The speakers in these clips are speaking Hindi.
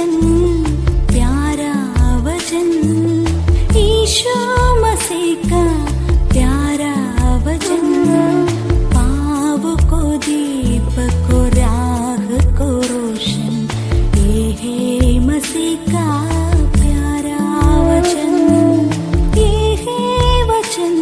वचन, प्यारा वचन, ईशो मसीह का प्यारा वचन, पाव को दीप को राह को रोशन, ये है मसीह का प्यारा वचन, ये है वचन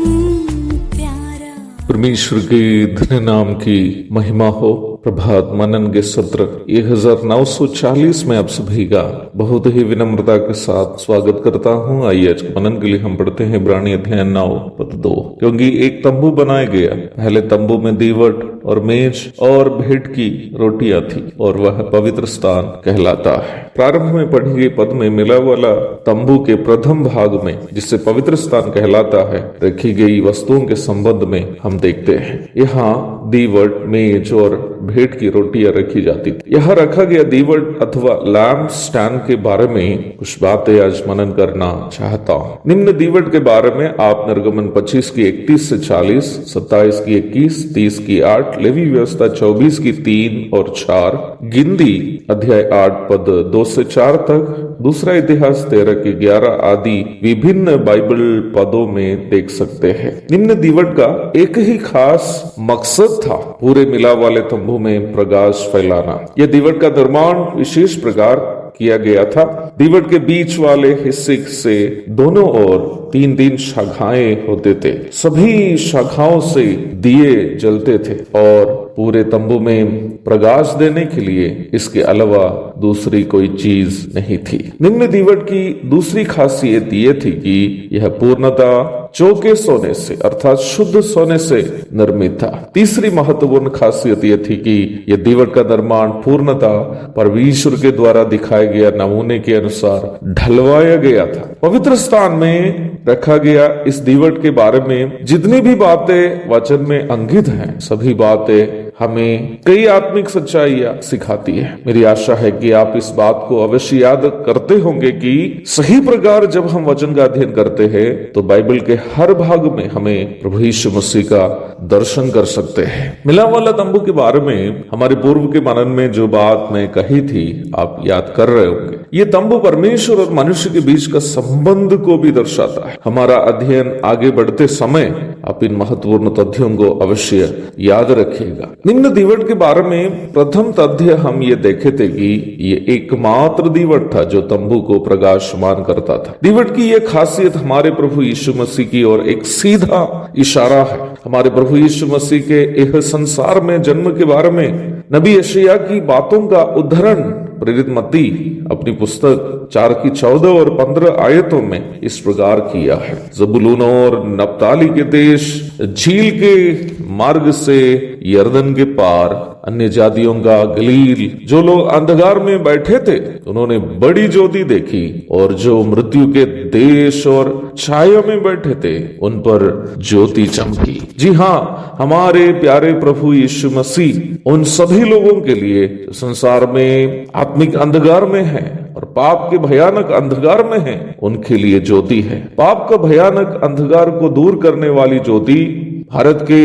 प्यारा। परमेश्वर के धन्य नाम की महिमा हो। प्रभात मनन के सत्र 1940 में आप सभी का बहुत ही विनम्रता के साथ स्वागत करता हूँ। आइए आज मनन के लिए हम पढ़ते हैं इब्रानी अध्याय 9 पद 2। क्योंकि एक तंबू बनाया गया, पहले तंबू में दीवट और मेज और भेंट की रोटियां थी, और वह पवित्र स्थान कहलाता है। प्रारंभ में पढ़ी गई पद में मिला वाला तंबू के प्रथम भाग में, जिससे पवित्र स्थान कहलाता है, रखी गई वस्तुओं के संबंध में हम देखते हैं। यहाँ दीवट, मेज और भेंट की रोटियां रखी जाती थी। यहाँ रखा गया दीवट अथवा लैम्प स्टैंड के बारे में कुछ बातें आज मनन करना चाहता हूँ। निम्न दीवट के बारे में आप निर्गमन 25 की 31 से 40, 27 की 21, 30 की 8, लेवी व्यवस्था 24 की 3 और 4, गिनती अध्याय 8 पद 2 से 4 तक, दूसरा इतिहास 13 की 11 आदि विभिन्न बाइबल पदों में देख सकते हैं। निम्न दीवट का एक ही खास मकसद था, पूरे मिलाप वाले तंबू में प्रकाश फैलाना। यह दीवट का निर्माण विशेष प्रकार किया गया था। दीवट के बीच वाले हिस्से से दोनों ओर 3-3 शाखाएं होते थे। सभी शाखाओं से दिए जलते थे और पूरे तंबू में प्रकाश देने के लिए इसके अलावा दूसरी कोई चीज नहीं थी। निम्न दीवट की दूसरी खासियत ये थी कि यह पूर्णतः चौके सोने से अर्थात शुद्ध सोने से निर्मित था। तीसरी महत्वपूर्ण खासियत यह थी कि यह दीवट का निर्माण पूर्णतः परमेश्वर के द्वारा दिखाए गया नमूने के अनुसार ढलवाया गया था। पवित्र स्थान में रखा गया इस दीवट के बारे में जितनी भी बातें वचन में अंकित हैं, सभी बातें हमें कई आत्मिक सच्चाइयां सिखाती है। मेरी आशा है कि आप इस बात को अवश्य याद करते होंगे कि सही प्रकार जब हम वचन का अध्ययन करते हैं तो बाइबल के हर भाग में हमें प्रभु यीशु मसीह का दर्शन कर सकते हैं। मिलाप वाला तंबू के बारे में हमारे पूर्व के मनन में जो बात मैं कही थी आप याद कर रहे होंगे। ये तंबू परमेश्वर और मनुष्य के बीच का संबंध को भी दर्शाता है। हमारा अध्ययन आगे बढ़ते समय आप इन महत्वपूर्ण तथ्यों को अवश्य याद रखिएगा। निम्न दीवट के बारे में प्रथम तथ्य हम ये देखे थे कि ये एकमात्र दीवट था जो तंबू को प्रकाशमान करता था। दीवट की यह खासियत हमारे प्रभु यीशु मसीह की ओर एक सीधा इशारा है। हमारे प्रभु यीशु मसीह के यह संसार में जन्म के बारे में नबी यशायाह की बातों का उद्धरण प्रेरित मत्ती अपनी पुस्तक 4 की 14 और 15 आयतों में इस प्रकार किया है। ज़बूलून और नप्ताली के देश, झील के मार्ग से यरदन के पार, अन्य जातियों का गलील, जो लोग अंधकार में बैठे थे उन्होंने बड़ी ज्योति देखी, और जो मृत्यु के देश और छाया में बैठे थे उन पर ज्योति चमकी। जी हाँ, हमारे प्यारे प्रभु यीशु मसीह उन सभी लोगों के लिए जो संसार में आत्मिक अंधकार में है और पाप के भयानक अंधकार में है, उनके लिए ज्योति है। पाप का भयानक अंधकार को दूर करने वाली ज्योति भारत के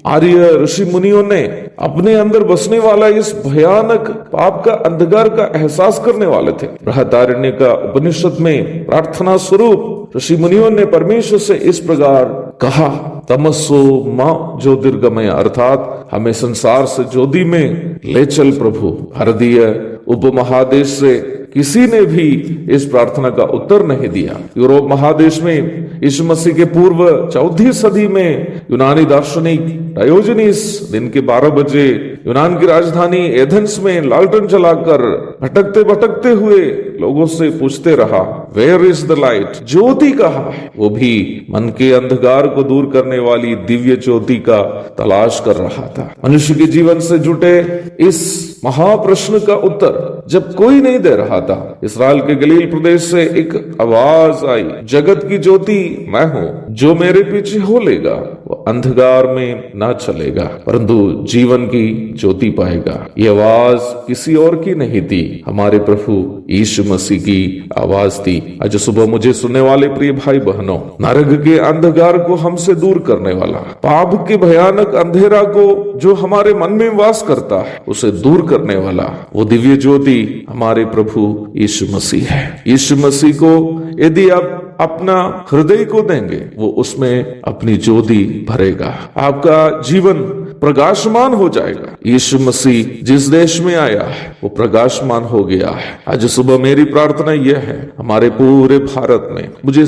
आर्य ऋषि मुनियों ने अपने अंदर बसने वाला इस भयानक पाप का अंधकार का एहसास करने वाले थे। बृहदारण्य का उपनिषद में प्रार्थना स्वरूप ऋषि मुनियों ने परमेश्वर से इस प्रकार कहा, तमस्सो मां ज्योतिर्गमय, अर्थात हमें संसार से ज्योति में ले चल प्रभु। भारतीय उपमहादेश से किसी ने भी इस प्रार्थना का उत्तर नहीं दिया। यूरोप महादेश में यीशु मसीह के पूर्व 14वीं सदी में यूनानी दार्शनिक डायोजनीस दिन के 12 बजे यूनान की राजधानी एथेंस में लालटेन जलाकर भटकते भटकते हुए लोगों से पूछते रहा, वेयर इज द लाइट? ज्योति कहाँ है? वो भी मन के अंधकार को दूर करने वाली दिव्य ज्योति का तलाश कर रहा था। मनुष्य के जीवन से जुटे इस महाप्रश्न का उत्तर जब कोई नहीं दे रहा था, इस्राएल के गलील प्रदेश से एक आवाज आई, जगत की ज्योति मैं हूँ, जो मेरे पीछे हो लेगा वो अंधकार में ना चलेगा परंतु जीवन की ज्योति पाएगा। ये आवाज किसी और की नहीं थी, हमारे प्रभु यीशु मसीह की आवाज थी। आज सुबह मुझे सुनने वाले प्रिय भाई बहनों, नरक के अंधकार को हमसे दूर करने वाला, पाप के भयानक अंधेरा को जो हमारे मन में वास करता है उसे दूर करने वाला वो दिव्य ज्योति हमारे प्रभु यीशु मसीह है। यीशु मसीह को यदि आप अपना हृदय को देंगे, वो उसमें अपनी ज्योति भरेगा, आपका जीवन प्रकाशमान हो जाएगा। यीशु मसीह जिस देश में आया है वो प्रकाशमान हो गया है। आज सुबह मेरी प्रार्थना यह है, हमारे पूरे भारत में, मुझे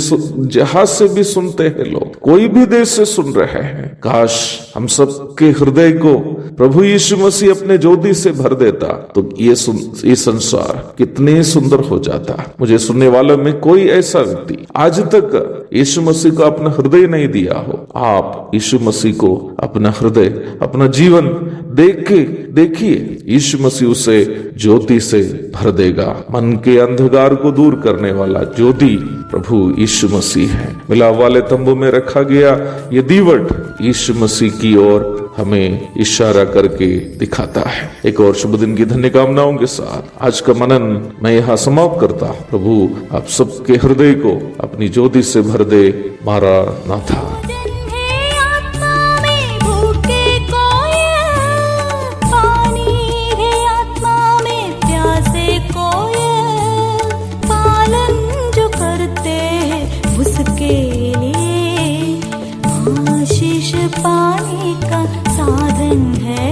जहां से भी सुनते हैं लोग, कोई भी देश से सुन रहे हैं, काश हम सबके हृदय को प्रभु यीशु मसीह अपने ज्योति से भर देता तो ये संसार कितने सुंदर हो जाता। मुझे सुनने वालों में कोई ऐसा व्यक्ति आज तक यीशु मसीह को अपना हृदय नहीं दिया हो, आप यीशु मसीह को अपना हृदय, अपना जीवन देखिए, यीशु मसीह उसे ज्योति से भर देगा। मन के अंधकार को दूर करने वाला ज्योति प्रभु यीशु मसीह है। मिलाप वाले तंबू में रखा गया ये दीवट यीशु मसीह की ओर हमें इशारा करके दिखाता है। एक और शुभ दिन की धन्य कामनाओं के साथ आज का मनन मैं यहाँ समाप्त करता। प्रभु आप सबके हृदय को अपनी ज्योति से भर दे। मारा नाथा। आशीष पाने का साधन है।